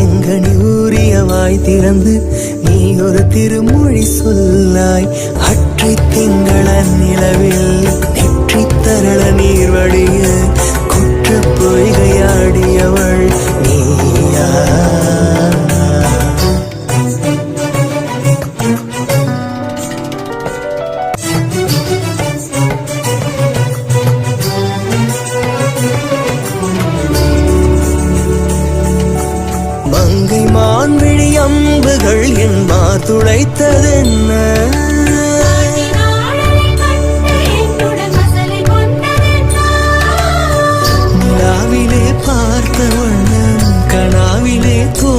செங்கனி ஊறிய வாய் திறந்து நீ ஒரு திருமொழி சொல்லாய். அற்றை திங்கள நிலவில் நெற்றி தரள நீர் வடிய குற்ற பொய்கையாடியவள் நீயா? மங்கை மான்விழி அம்புகள் என் மாத்துளைத்ததென்ன? நிலாவிலே பார்த்த வண்ணம் கனாவிலே தோ